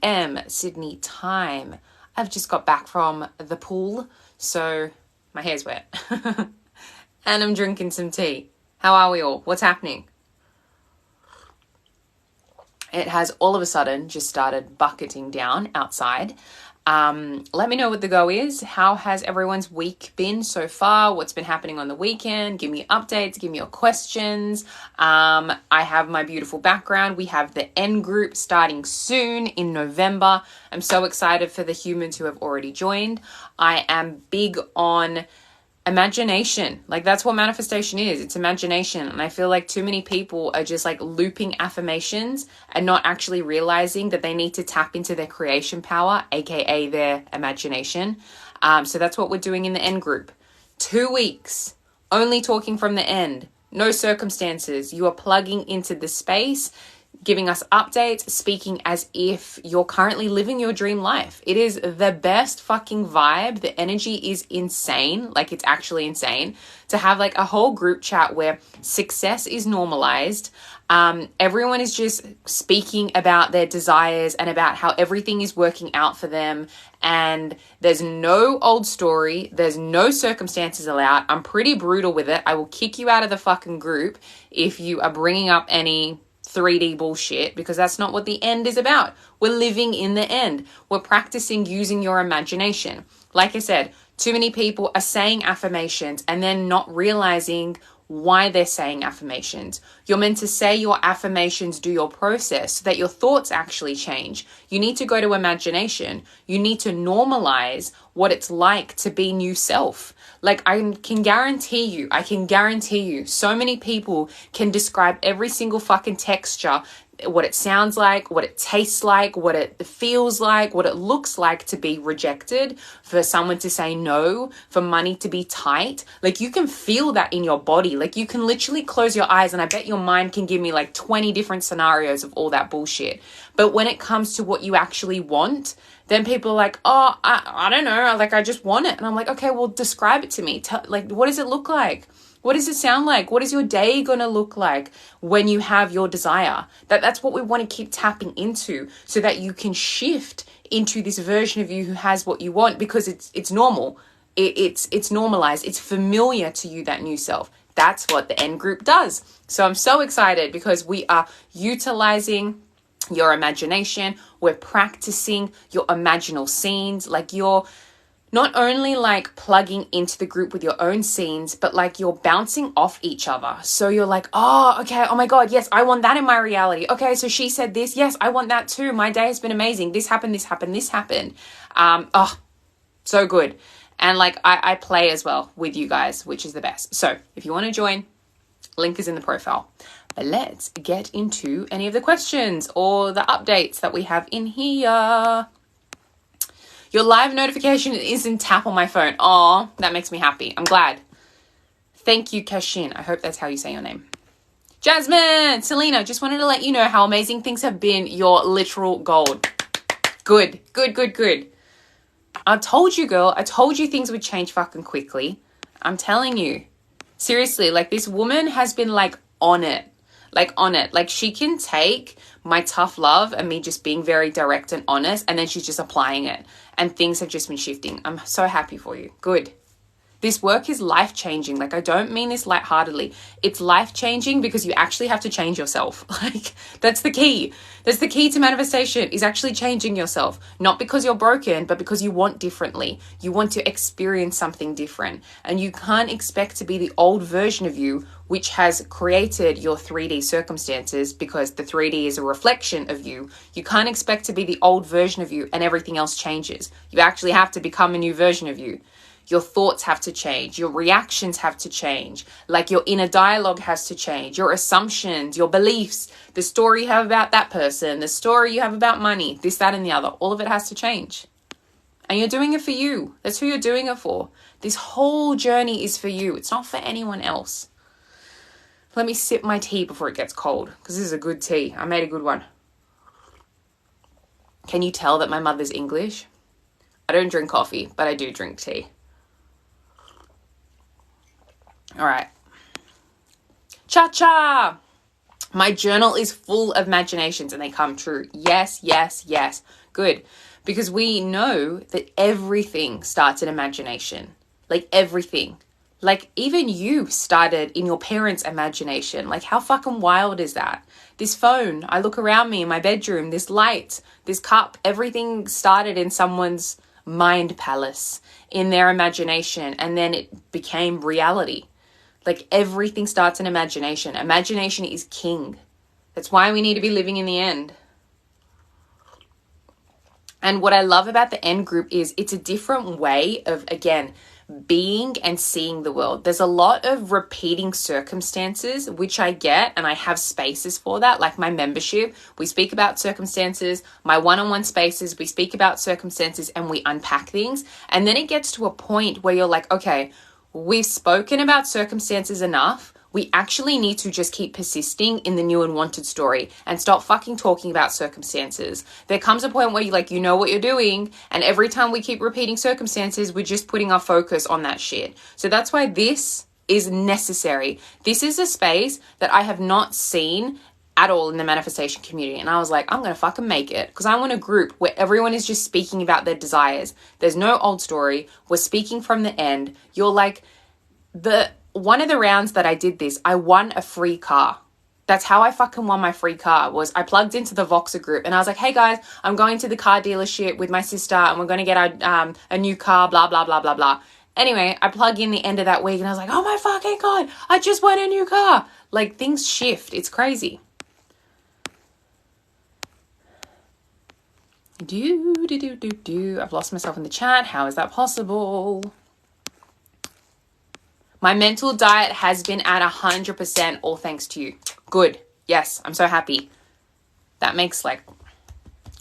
p.m. Sydney time. I've just got back from the pool, so my hair's wet. And I'm drinking some tea. How are we all? What's happening? It has all of a sudden just started bucketing down outside. Let me know what the go is. How has everyone's week been so far? What's been happening on the weekend? Give me updates. Give me your questions. I have my beautiful background. We have the N group starting soon in November. I'm so excited for the humans who have already joined. I am big on imagination. Like, that's what manifestation is. It's imagination. And I feel like too many people are just like looping affirmations and not actually realizing that they need to tap into their creation power, aka their imagination. So that's what we're doing in the N group. 2 weeks, only talking from the end, no circumstances. You are plugging into the space, giving us updates, speaking as if you're currently living your dream life. It is the best fucking vibe. The energy is insane. Like, it's actually insane to have like a whole group chat where success is normalized. Everyone is just speaking about their desires and about how everything is working out for them. And there's no old story. There's no circumstances allowed. I'm pretty brutal with it. I will kick you out of the fucking group if you are bringing up any 3D bullshit, because that's not what the end is about. We're living in the end. We're practicing using your imagination. Like I said, too many people are saying affirmations and then not realizing why they're saying affirmations. You're meant to say your affirmations, do your process so that your thoughts actually change. You need to go to imagination. You need to normalize what it's like to be new self. Like, I can guarantee you, so many people can describe every single fucking texture, what it sounds like, what it tastes like, what it feels like, what it looks like to be rejected, for someone to say no, for money to be tight. Like, you can feel that in your body. Like, you can literally close your eyes and I bet your mind can give me like 20 different scenarios of all that bullshit. But when it comes to what you actually want, then people are like, oh, I don't know. Like, I just want it. And I'm like, okay, well, describe it to me. Like, what does it look like? What does it sound like? What is your day going to look like when you have your desire? That's what we want to keep tapping into, so that you can shift into this version of you who has what you want, because it's normal. It's normalized. It's familiar to you, that new self. That's what the N group does. So I'm so excited because we are utilizing your imagination. We're practicing your imaginal scenes. Like, you're not only like plugging into the group with your own scenes, but like you're bouncing off each other. So you're like, oh, okay. Oh my God. Yes, I want that in my reality. Okay. So she said this. Yes, I want that too. My day has been amazing. This happened, this happened, this happened. Oh, so good. And like, I play as well with you guys, which is the best. So if you want to join, link is in the profile. But let's get into any of the questions or the updates that we have in here. Your live notification isn't tap on my phone. Oh, that makes me happy. I'm glad. Thank you, Kashin. I hope that's how you say your name. Jasmine, Selena, just wanted to let you know how amazing things have been. Your literal gold. Good. I told you, girl. I told you things would change fucking quickly. I'm telling you. Seriously, like, this woman has been like on it. Like, she can take my tough love and me just being very direct and honest, and then she's just applying it, and things have just been shifting. I'm so happy for you. Good. This work is life-changing. Like, I don't mean this lightheartedly. It's life-changing because you actually have to change yourself. Like, that's the key. That's the key to manifestation, is actually changing yourself. Not because you're broken, but because you want differently. You want to experience something different. And you can't expect to be the old version of you, which has created your 3D circumstances, because the 3D is a reflection of you. You can't expect to be the old version of you and everything else changes. You actually have to become a new version of you. Your thoughts have to change. Your reactions have to change. Like, your inner dialogue has to change. Your assumptions, your beliefs, the story you have about that person, the story you have about money, this, that, and the other. All of it has to change. And you're doing it for you. That's who you're doing it for. This whole journey is for you. It's not for anyone else. Let me sip my tea before it gets cold, because this is a good tea. I made a good one. Can you tell that my mother's English? I don't drink coffee, but I do drink tea. All right. Cha-cha! My journal is full of imaginations and they come true. Yes, yes, yes. Good. Because we know that everything starts in imagination. Like everything. Like even you started in your parents' imagination. Like how fucking wild is that? This phone, I look around me in my bedroom, this light, this cup, everything started in someone's mind palace, in their imagination, and then it became reality. Like everything starts in imagination. Imagination is king. That's why we need to be living in the end. And what I love about the end group is it's a different way of, again, being and seeing the world. There's a lot of repeating circumstances, which I get, and I have spaces for that. Like my membership, we speak about circumstances. My one-on-one spaces, we speak about circumstances and we unpack things. And then it gets to a point where you're like, okay, we've spoken about circumstances enough. We actually need to just keep persisting in the new and wanted story and stop fucking talking about circumstances. There comes a point where you know what you're doing, and every time we keep repeating circumstances, we're just putting our focus on that shit. So that's why this is necessary. This is a space that I have not seen at all in the manifestation community. And I was like, I'm going to fucking make it, because I want a group where everyone is just speaking about their desires. There's no old story. We're speaking from the end. You're like, one of the rounds that I did this, I won a free car. That's how I fucking won my free car. Was I plugged into the Voxer group and I was like, hey guys, I'm going to the car dealership with my sister and we're going to get a new car, blah, blah, blah, blah, blah. Anyway, I plug in the end of that week and I was like, oh my fucking God, I just won a new car. Like things shift. It's crazy. I've lost myself in the chat. How is that possible? My mental diet has been at 100%, all thanks to you. Good. Yes, I'm so happy. That makes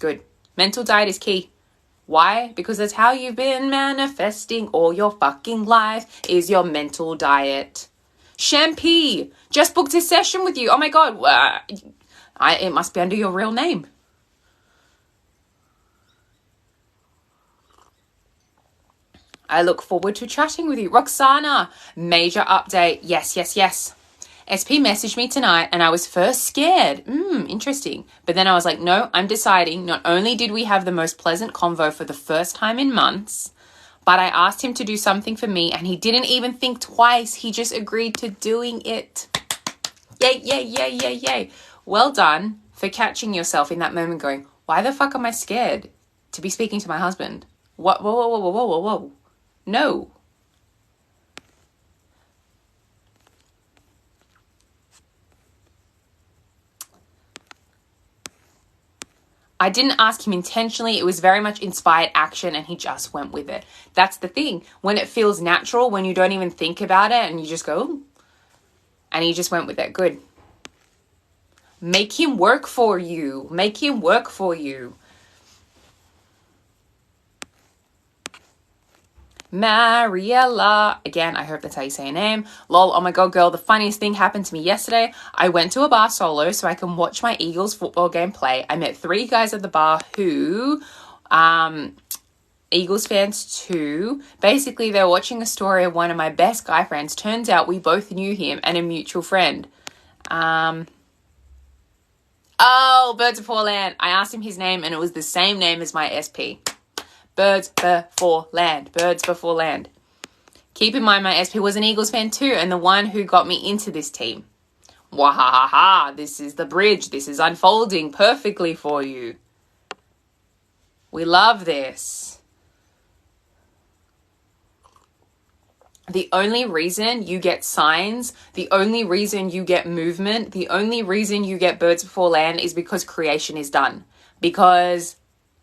good. Mental diet is key. Why? Because that's how you've been manifesting all your fucking life, is your mental diet. Shampoo, just booked a session with you. Oh my God. It must be under your real name. I look forward to chatting with you. Roxana, major update. Yes, yes, yes. SP messaged me tonight and I was first scared. Interesting. But then I was like, no, I'm deciding. Not only did we have the most pleasant convo for the first time in months, but I asked him to do something for me and he didn't even think twice. He just agreed to doing it. Yay, yay, yay, yay, yay. Well done for catching yourself in that moment going, why the fuck am I scared to be speaking to my husband? What? Whoa, whoa, whoa, whoa, whoa, whoa. No. I didn't ask him intentionally. It was very much inspired action and he just went with it. That's the thing. When it feels natural, when you don't even think about it and you just go, ooh, and he just went with it. Good. Make him work for you. Make him work for you. Mariella, again, I hope that's how you say your name. Lol, oh my God, girl, the funniest thing happened to me yesterday. I went to a bar solo so I can watch my Eagles football game play. I met 3 guys at the bar who, Eagles fans too. Basically, they were watching a story of one of my best guy friends. Turns out we both knew him and a mutual friend. Oh, Birds Before Land. I asked him his name and it was the same name as my SP. Birds Before Land. Birds Before Land. Keep in mind, my SP was an Eagles fan too, and the one who got me into this team. Wahaha, this is the bridge. This is unfolding perfectly for you. We love this. The only reason you get signs, the only reason you get movement, the only reason you get Birds Before Land is because creation is done. Because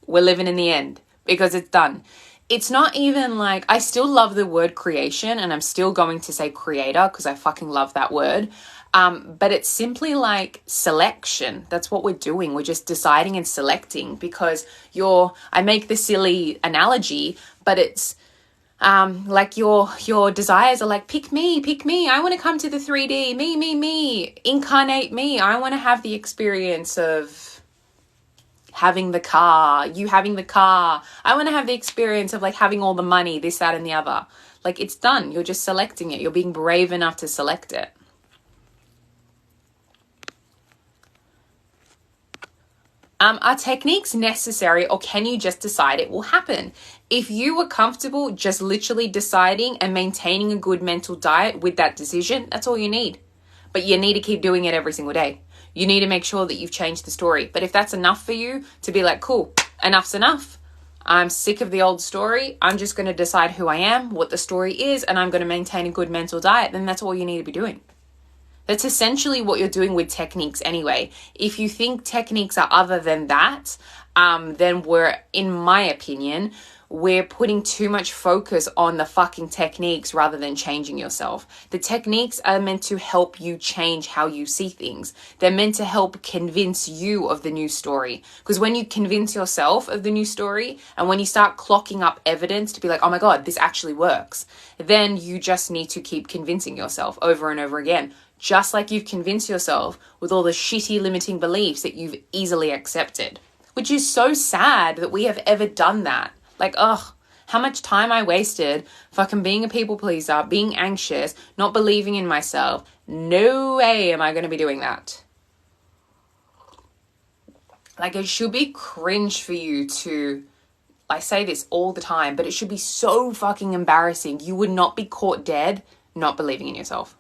we're living in the end. Because it's done. It's not even like, I still love the word creation and I'm still going to say creator because I fucking love that word. But it's simply like selection. That's what we're doing. We're just deciding and selecting because I make the silly analogy, but it's like your desires are like, pick me. I want to come to the 3D. Me. Incarnate me. I want to have the experience of having the car, you having the car. I want to have the experience of like having all the money, this, that, and the other. Like it's done. You're just selecting it. You're being brave enough to select it. Are techniques necessary, or can you just decide it will happen? If you were comfortable just literally deciding and maintaining a good mental diet with that decision, that's all you need. But you need to keep doing it every single day. You need to make sure that you've changed the story. But if that's enough for you to be like, cool, enough's enough. I'm sick of the old story. I'm just going to decide who I am, what the story is, and I'm going to maintain a good mental diet. Then that's all you need to be doing. That's essentially what you're doing with techniques anyway. If you think techniques are other than that, then in my opinion, we're putting too much focus on the fucking techniques rather than changing yourself. The techniques are meant to help you change how you see things. They're meant to help convince you of the new story. Because when you convince yourself of the new story, and when you start clocking up evidence to be like, oh my God, this actually works, then you just need to keep convincing yourself over and over again. Just like you've convinced yourself with all the shitty limiting beliefs that you've easily accepted. Which is so sad that we have ever done that. Like, ugh, how much time I wasted fucking being a people pleaser, being anxious, not believing in myself. No way am I going to be doing that. Like, it should be cringe for you to, I say this all the time, but it should be so fucking embarrassing. You would not be caught dead not believing in yourself.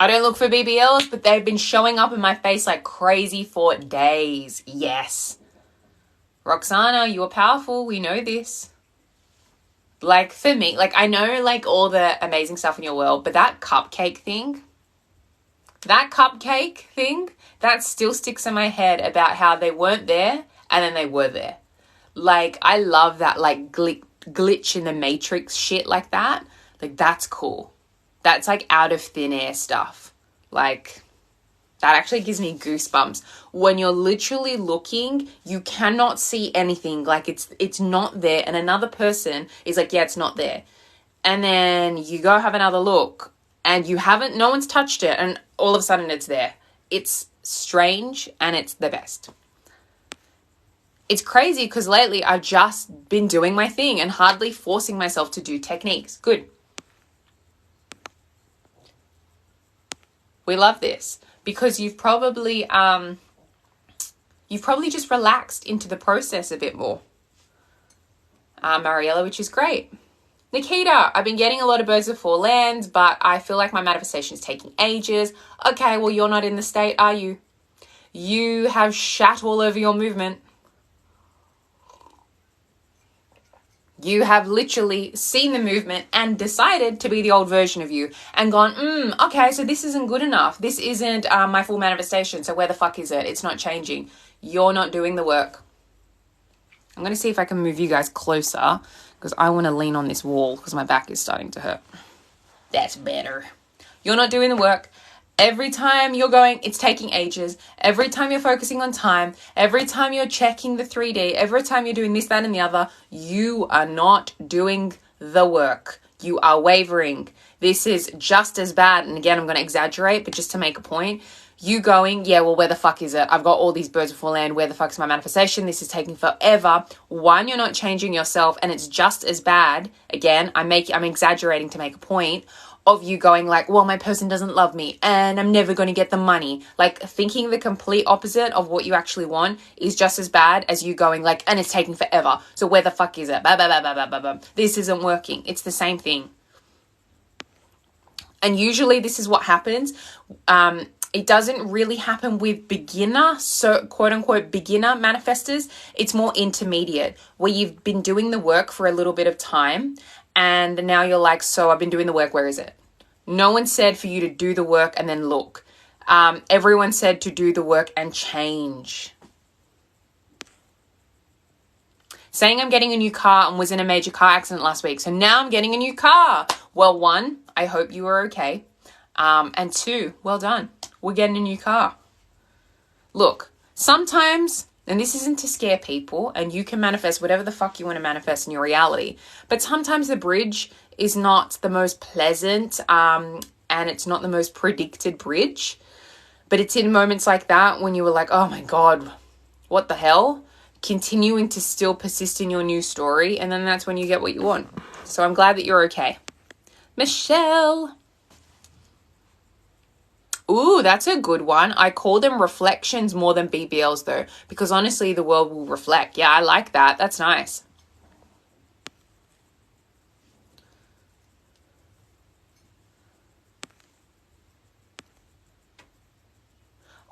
I don't look for BBLs, but they've been showing up in my face like crazy for days. Yes. Roxana, you are powerful. We know this. Like, for me, like, I know, like, all the amazing stuff in your world, but that cupcake thing, that still sticks in my head about how they weren't there and then they were there. Like, I love that, like, glitch in the matrix shit like that. Like, that's cool. That's like out of thin air stuff. Like, that actually gives me goosebumps. When you're literally looking, you cannot see anything. Like, it's not there. And another person is like, yeah, it's not there. And then you go have another look and no one's touched it. And all of a sudden it's there. It's strange and it's the best. It's crazy because lately I've just been doing my thing and hardly forcing myself to do techniques. Good. We love this because you've probably just relaxed into the process a bit more. Mariella, which is great. Nikita, I've been getting a lot of birds of four lands, but I feel like my manifestation is taking ages. Okay, well, you're not in the state, are you? You have shat all over your movement. You have literally seen the movement and decided to be the old version of you and gone, okay, so this isn't good enough. This isn't my full manifestation. So where the fuck is it? It's not changing. You're not doing the work. I'm going to see if I can move you guys closer because I want to lean on this wall because my back is starting to hurt. That's better. You're not doing the work. Every time you're going, it's taking ages. Every time you're focusing on time, every time you're checking the 3D, every time you're doing this, that, and the other, you are not doing the work. You are wavering. This is just as bad. And again, I'm going to exaggerate, but just to make a point, you going, yeah, well, where the fuck is it? I've got all these birds before land. Where the fuck is my manifestation? This is taking forever. One, you're not changing yourself and it's just as bad. Again, I'm exaggerating to make a point. Of you going like, well, my person doesn't love me and I'm never going to get the money. Like, thinking the complete opposite of what you actually want is just as bad as you going like, and it's taking forever. So where the fuck is it? Bah, bah, bah, bah, bah, bah, bah. This isn't working. It's the same thing. And usually this is what happens. It doesn't really happen with beginner, so quote unquote beginner manifestors. It's more intermediate where you've been doing the work for a little bit of time. And now you're like, so I've been doing the work. Where is it? No one said for you to do the work and then look. Everyone said to do the work and change. Saying I'm getting a new car and was in a major car accident last week. So now I'm getting a new car. Well, one, I hope you are okay. And two, well done. We're getting a new car. Look, sometimes... And this isn't to scare people, and you can manifest whatever the fuck you want to manifest in your reality. But sometimes the bridge is not the most pleasant, and it's not the most predicted bridge. But it's in moments like that when you were like, oh my God, what the hell? continuing to still persist in your new story, and then that's when you get what you want. So I'm glad that you're okay. Michelle. Ooh, that's a good one. I call them reflections more than BBLs though, because honestly, the world will reflect. Yeah, I like that. That's nice.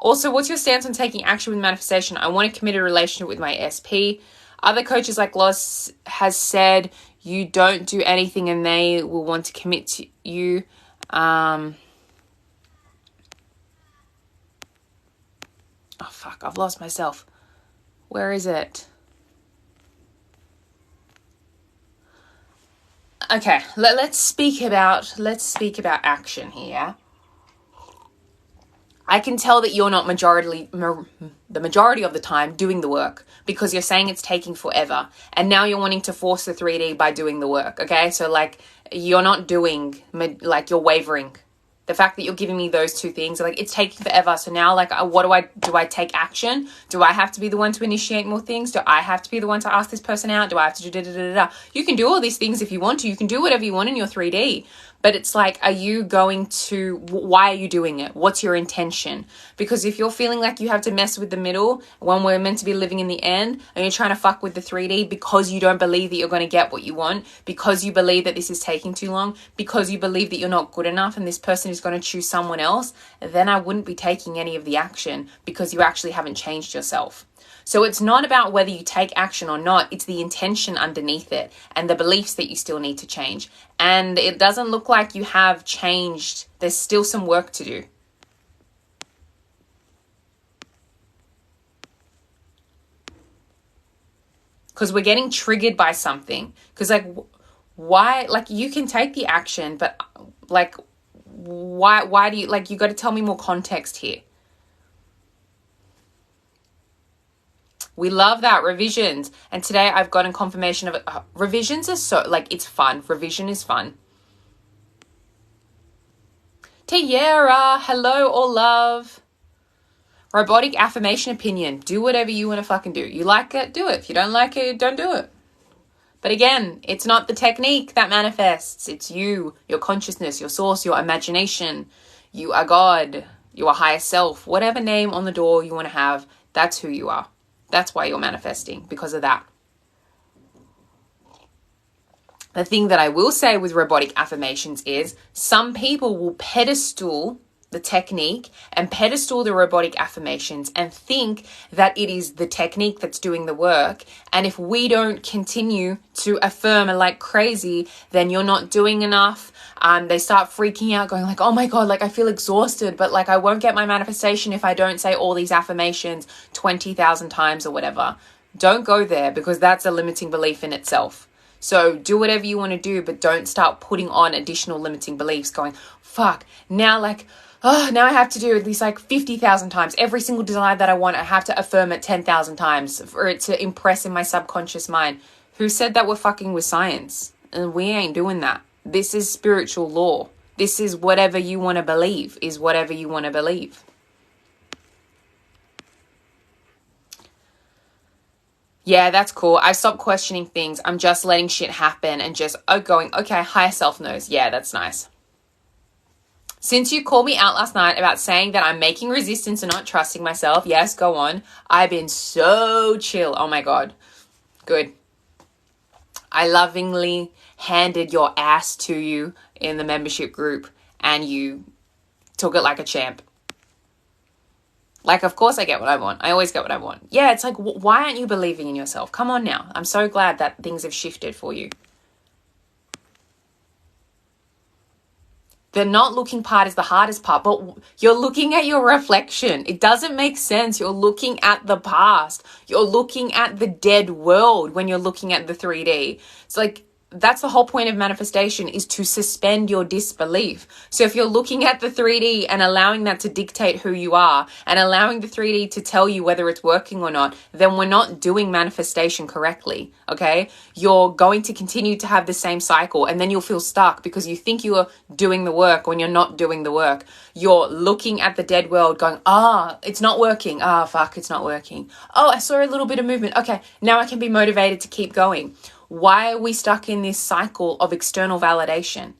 Also, what's your stance on taking action with manifestation? I want a committed relationship with my SP. Other coaches like Loss has said you don't do anything and they will want to commit to you. Oh, fuck, I've lost myself. Where is it? Okay, let's speak about action here. I can tell that you're not the majority of the time doing the work, because you're saying it's taking forever. And now you're wanting to force the 3D by doing the work. Okay. So like you're not doing, like you're wavering. The fact that you're giving me those two things, like it's taking forever. So now like, what do I take action? Do I have to be the one to initiate more things? Do I have to be the one to ask this person out? Do I have to do da-da-da-da-da? You can do all these things if you want to. You can do whatever you want in your 3D. But it's like, are you going to, why are you doing it? What's your intention? Because if you're feeling like you have to mess with the middle when we're meant to be living in the end, and you're trying to fuck with the 3D because you don't believe that you're going to get what you want, because you believe that this is taking too long, because you believe that you're not good enough and this person is going to choose someone else, then I wouldn't be taking any of the action, because you actually haven't changed yourself. So it's not about whether you take action or not. It's the intention underneath it and the beliefs that you still need to change. And it doesn't look like you have changed. There's still some work to do. Because we're getting triggered by something. Because like, why, like you can take the action, but like, why do you, like, you got to tell me more context here. We love that. Revisions. And today I've gotten confirmation of it. Revisions are so, like, it's fun. Revision is fun. Tiara, hello, all love. Robotic affirmation opinion. Do whatever you want to fucking do. You like it, do it. If you don't like it, don't do it. But again, it's not the technique that manifests. It's you, your consciousness, your source, your imagination. You are God, your higher self. Whatever name on the door you want to have, that's who you are. That's why you're manifesting, because of that. The thing that I will say with robotic affirmations is some people will pedestal the technique and pedestal the robotic affirmations and think that it is the technique that's doing the work. And if we don't continue to affirm like crazy, then you're not doing enough. They start freaking out, going like, oh my God, like I feel exhausted, but like I won't get my manifestation if I don't say all these affirmations 20,000 times or whatever. Don't go there, because that's a limiting belief in itself. So do whatever you want to do, but don't start putting on additional limiting beliefs going, fuck, now like, oh, now I have to do at least like 50,000 times. Every single desire that I want, I have to affirm it 10,000 times for it to impress in my subconscious mind. Who said that we're fucking with science? And we ain't doing that. This is spiritual law. This is whatever you want to believe, is whatever you want to believe. Yeah, that's cool. I stopped questioning things. I'm just letting shit happen and just going, okay, higher self knows. Yeah, that's nice. Since you called me out last night about saying that I'm making resistance and not trusting myself, yes, go on. I've been so chill. Oh my God. Good. I lovingly handed your ass to you in the membership group and you took it like a champ. Like, of course I get what I want. I always get what I want. Yeah, it's like, why aren't you believing in yourself? Come on now. I'm so glad that things have shifted for you. The not looking part is the hardest part, but you're looking at your reflection. It doesn't make sense. You're looking at the past. You're looking at the dead world when you're looking at the 3D. It's like, that's the whole point of manifestation, is to suspend your disbelief. So if you're looking at the 3D and allowing that to dictate who you are and allowing the 3D to tell you whether it's working or not, then we're not doing manifestation correctly, okay? You're going to continue to have the same cycle, and then you'll feel stuck because you think you are doing the work when you're not doing the work. You're looking at the dead world going, it's not working. Fuck, it's not working. Oh, I saw a little bit of movement. Okay, now I can be motivated to keep going. Why are we stuck in this cycle of external validation?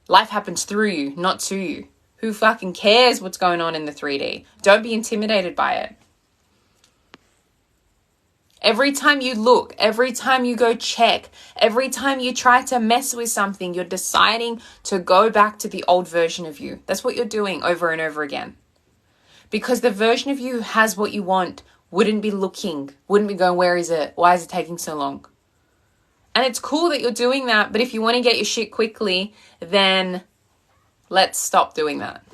Life happens through you, not to you. Who fucking cares what's going on in the 3D? Don't be intimidated by it. Every time you look, every time you go check, every time you try to mess with something, you're deciding to go back to the old version of you. That's what you're doing over and over again. Because the version of you who has what you want wouldn't be looking, wouldn't be going, where is it? Why is it taking so long? And it's cool that you're doing that, but if you want to get your shit quickly, then let's stop doing that.